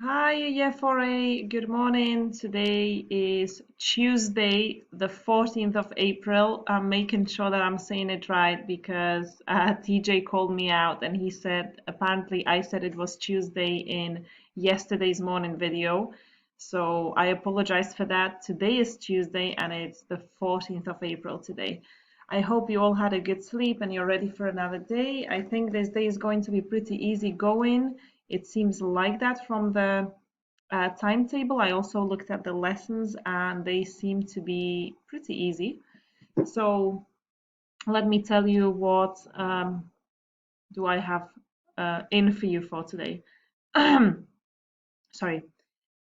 Hi, Yefore. Good morning. Today is Tuesday, the 14th of April. I'm making sure that I'm saying it right because TJ called me out and he said apparently I said it was Tuesday in yesterday's morning video. So I apologize for that. Today is Tuesday and it's the 14th of April today. I hope you all had a good sleep and you're ready for another day. I think this day is going to be pretty easy going. It seems like that from the timetable. I also looked at the lessons and they seem to be pretty easy. So let me tell you what do I have in for you for today. Sorry.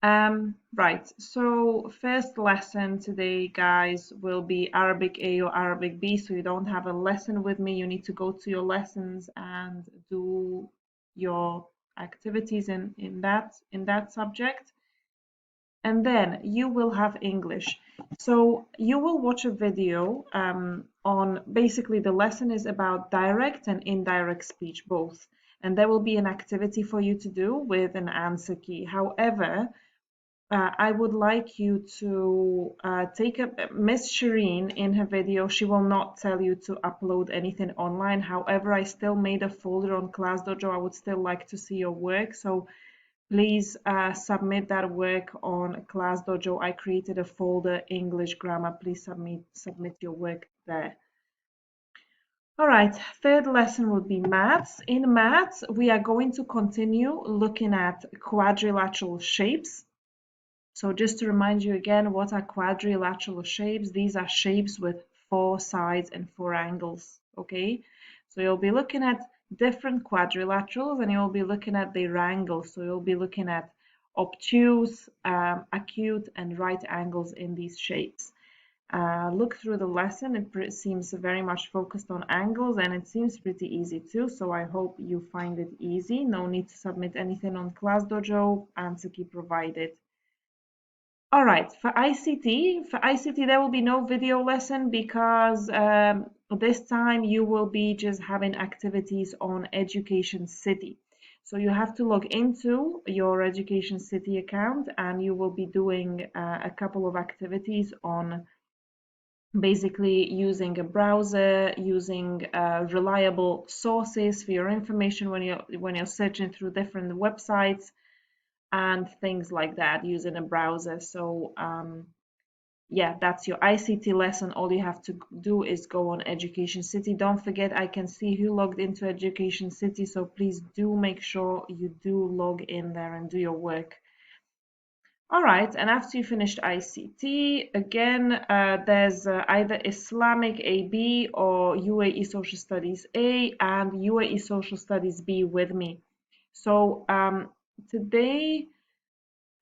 Right, so first lesson today, guys, will be Arabic A or Arabic B. So you don't have a lesson with me. You need to go to your lessons and do your activities in that subject. And then you will have English. So you will watch a video on basically the lesson is about direct and indirect speech both. And there will be an activity for you to do with an answer key. However, I would like you to take a Miss Shireen in her video. She will not tell you to upload anything online. However, I still made a folder on Class Dojo. I would still like to see your work. So please submit that work on Class Dojo. I created a folder, English grammar. Please submit your work there. All right, third lesson would be maths. In maths, we are going to continue looking at quadrilateral shapes. So just to remind you again, what are quadrilateral shapes? These are shapes with four sides and four angles, okay? So you'll be looking at different quadrilaterals and you'll be looking at their angles. So you'll be looking at obtuse, acute, and right angles in these shapes. Look through the lesson. It seems very much focused on angles and it seems pretty easy too. So I hope you find it easy. No need to submit anything on Class Dojo. Answer key provided. All right, for ICT, there will be no video lesson because this time you will be just having activities on Education City. So you have to log into your Education City account and you will be doing a couple of activities on basically using a browser, using reliable sources for your information when you're searching through different websites and things like that using a browser. So yeah, that's your ICT lesson. All you have to do is go on Education City. Don't forget, I can see who logged into Education City, so please do make sure you do log in there and do your work. All right, and after you finished ICT, again, there's either Islamic AB or UAE Social Studies A and UAE Social Studies B with me. So today,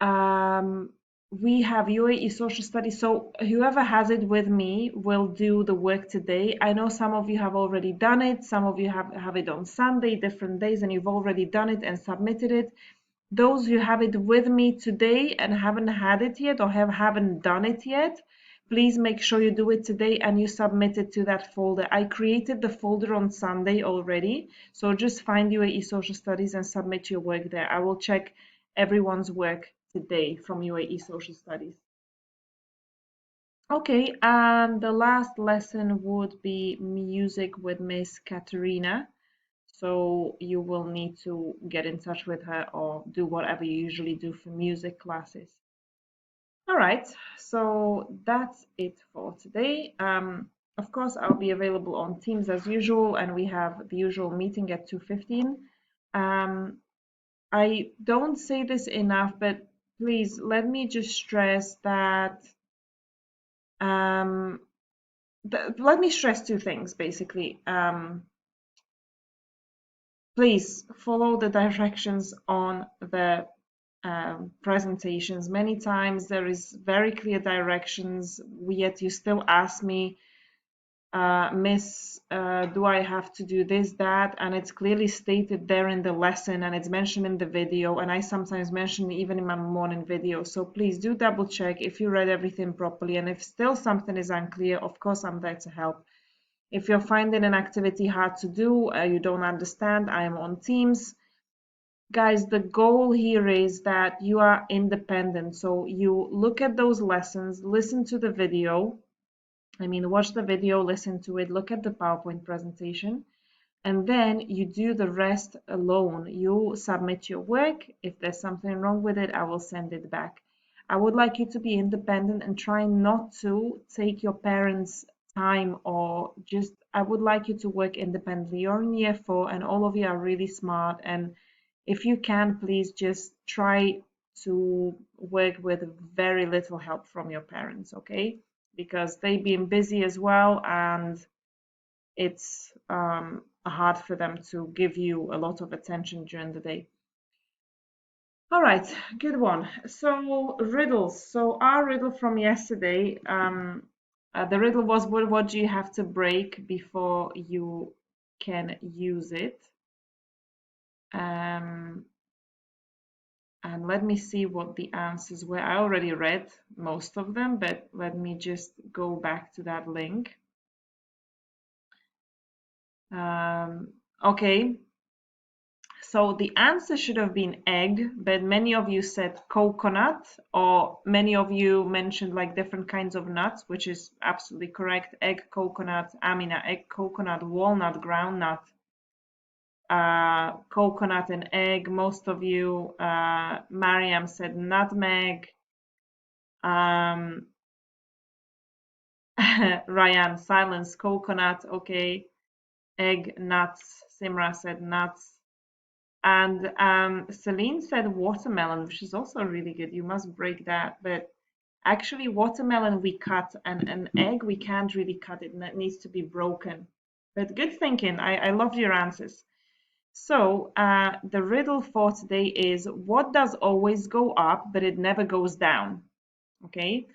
we have UAE Social Studies. So whoever has it with me will do the work today. I know some of you have already done it. Some of you have it on Sunday, different days, and you've already done it and submitted it. Those who have it with me today and haven't had it yet or haven't done it yet, please make sure you do it today and you submit it to that folder. I created the folder on Sunday already, so just find UAE Social Studies and submit your work there. I will check everyone's work today from UAE Social Studies. Okay, and the last lesson would be music with Miss Katerina. So you will need to get in touch with her or do whatever you usually do for music classes. All right, so that's it for today. Of course, I'll be available on Teams as usual, and we have the usual meeting at 2:15. Um, I don't say this enough, but please let me just stress that. Um, Let me stress two things basically. Please follow the directions on the presentations. Many times there is very clear directions, yet you still ask me, Miss, do I have to do this, that? And it's clearly stated there in the lesson and it's mentioned in the video. And I sometimes mention even in my morning video. So please do double check if you read everything properly. And if still something is unclear, of course, I'm there to help. If you're finding an activity hard to do, you don't understand, I am on Teams. Guys, the goal here is that you are independent. So you look at those lessons, listen to the video. I mean, watch the video, listen to it, look at the PowerPoint presentation, and then you do the rest alone. You submit your work. If there's something wrong with it, I will send it back. I would like you to be independent and try not to take your parents' time, or just, I would like you to work independently. You're in year 4 and all of you are really smart, and if you can, please just try to work with very little help from your parents, okay? Because they've been busy as well, and it's hard for them to give you a lot of attention during the day. All right, good one. So riddles. So our riddle from yesterday, the riddle was, what do you have to break before you can use it? And let me see what the answers were. I already read most of them, but let me just go back to that link. Okay, so the answer should have been egg, but many of you said coconut, or many of you mentioned like different kinds of nuts, which is absolutely correct. Egg, coconut, Amina, egg, coconut, walnut, groundnut, coconut and egg. Most of you, Mariam said nutmeg. Ryan, silence, coconut, okay. Egg, nuts. Simra said nuts. And Celine said watermelon, which is also really good. You must break that. But actually, watermelon we cut, and an egg we can't really cut it, and it needs to be broken. But good thinking. I loved your answers. So the riddle for today is, what does always go up, but it never goes down? Okay.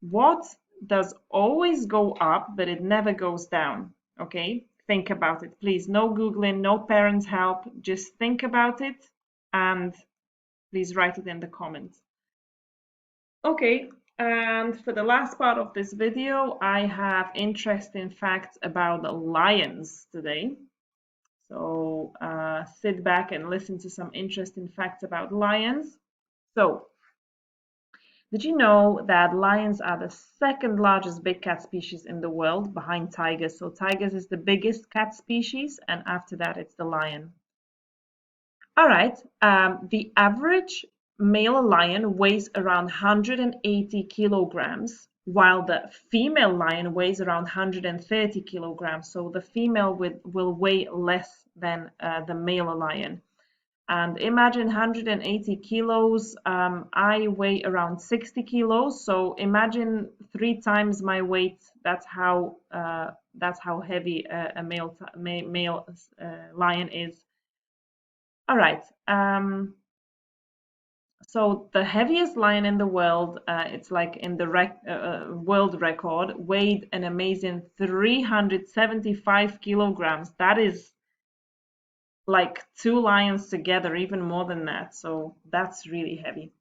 What does always go up, but it never goes down? Okay. Think about it, please. No Googling, no parents' help. Just think about it and please write it in the comments. Okay, and for the last part of this video, I have interesting facts about lions today. So sit back and listen to some interesting facts about lions. So, did you know that lions are the second largest big cat species in the world, behind tigers? So tigers is the biggest cat species, and after that it's the lion. All right, the average male lion weighs around 180 kilograms, while the female lion weighs around 130 kilograms. So the female will weigh less than the male lion. And imagine 180 kilos. I weigh around 60 kilos. So imagine 3 times my weight. That's how heavy a male lion is. All right. So the heaviest lion in the world, it's like in the world record, weighed an amazing 375 kilograms. That is like 2 lions together, even more than that. So that's really heavy.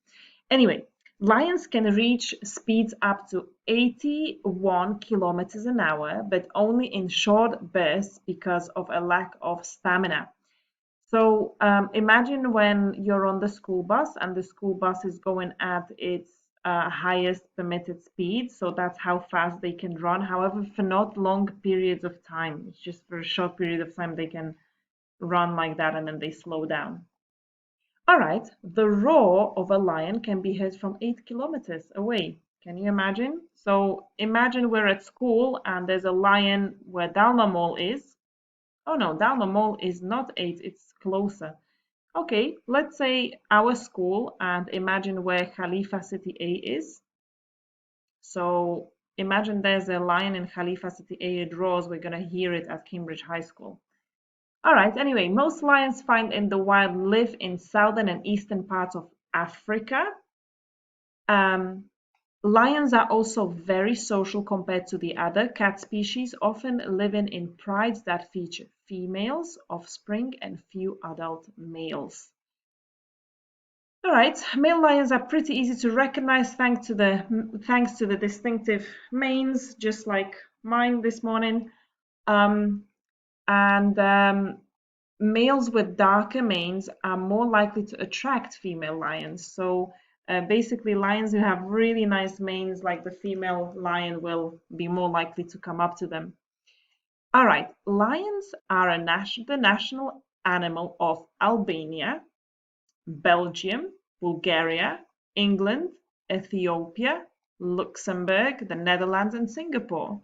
Anyway, lions can reach speeds up to 81 kilometers an hour, but only in short bursts because of a lack of stamina. So imagine when you're on the school bus and the school bus is going at its highest permitted speed. So that's how fast they can run. However, for not long periods of time, it's just for a short period of time they can run like that and then they slow down. All right, the roar of a lion can be heard from 8 kilometers away. Can you imagine? So imagine we're at school and there's a lion where Dalma Mall is. Oh no, Dalma Mall is not 8, it's closer. Okay, let's say our school, and imagine where Khalifa City A is. So imagine there's a lion in Khalifa City A, it roars, we're going to hear it at Cambridge High School. All right, anyway, most lions found in the wild live in southern and eastern parts of Africa. Lions are also very social compared to the other cat species, often living in prides that feature females, offspring, and few adult males. All right, male lions are pretty easy to recognize thanks to the distinctive manes, just like mine this morning. And males with darker manes are more likely to attract female lions. So basically, lions who have really nice manes, like the female lion, will be more likely to come up to them. All right, lions are the national animal of Albania, Belgium, Bulgaria, England, Ethiopia, Luxembourg, the Netherlands, and Singapore.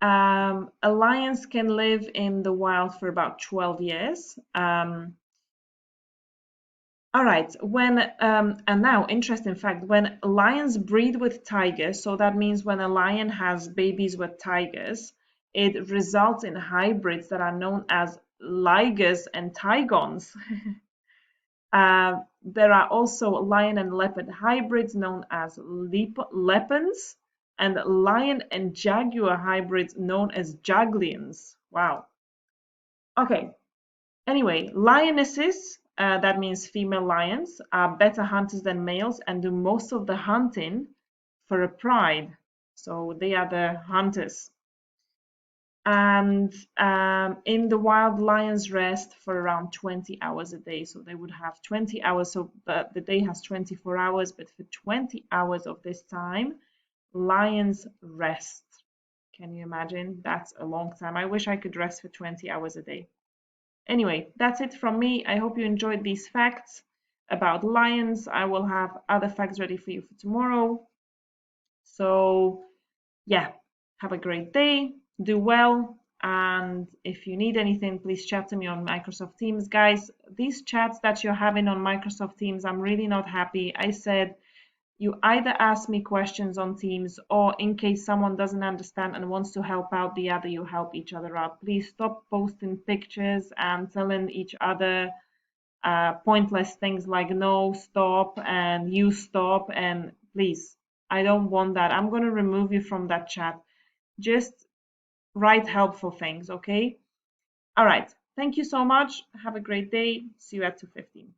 A lion can live in the wild for about 12 years. All right, and now, interesting fact, when lions breed with tigers, so that means when a lion has babies with tigers, it results in hybrids that are known as ligers and tigons. There are also lion and leopard hybrids known as lepens, and lion and jaguar hybrids known as jaglions. Wow. Okay. Anyway, lionesses, that means female lions, are better hunters than males and do most of the hunting for a pride. So they are the hunters. And in the wild, lions rest for around 20 hours a day. So they would have 20 hours. So the day has 24 hours, but for 20 hours of this time, lions rest. Can you imagine? That's a long time. I wish I could rest for 20 hours a day. Anyway, that's it from me. I hope you enjoyed these facts about lions. I will have other facts ready for you for tomorrow. So, yeah, have a great day. Do well. And if you need anything, please chat to me on Microsoft Teams. Guys, these chats that you're having on Microsoft Teams, I'm really not happy. I said you either ask me questions on Teams, or in case someone doesn't understand and wants to help out the other, you help each other out. Please stop posting pictures and telling each other pointless things like no, stop, and you stop. And please, I don't want that. I'm going to remove you from that chat. Just write helpful things, okay? All right. Thank you so much. Have a great day. See you at 2:15.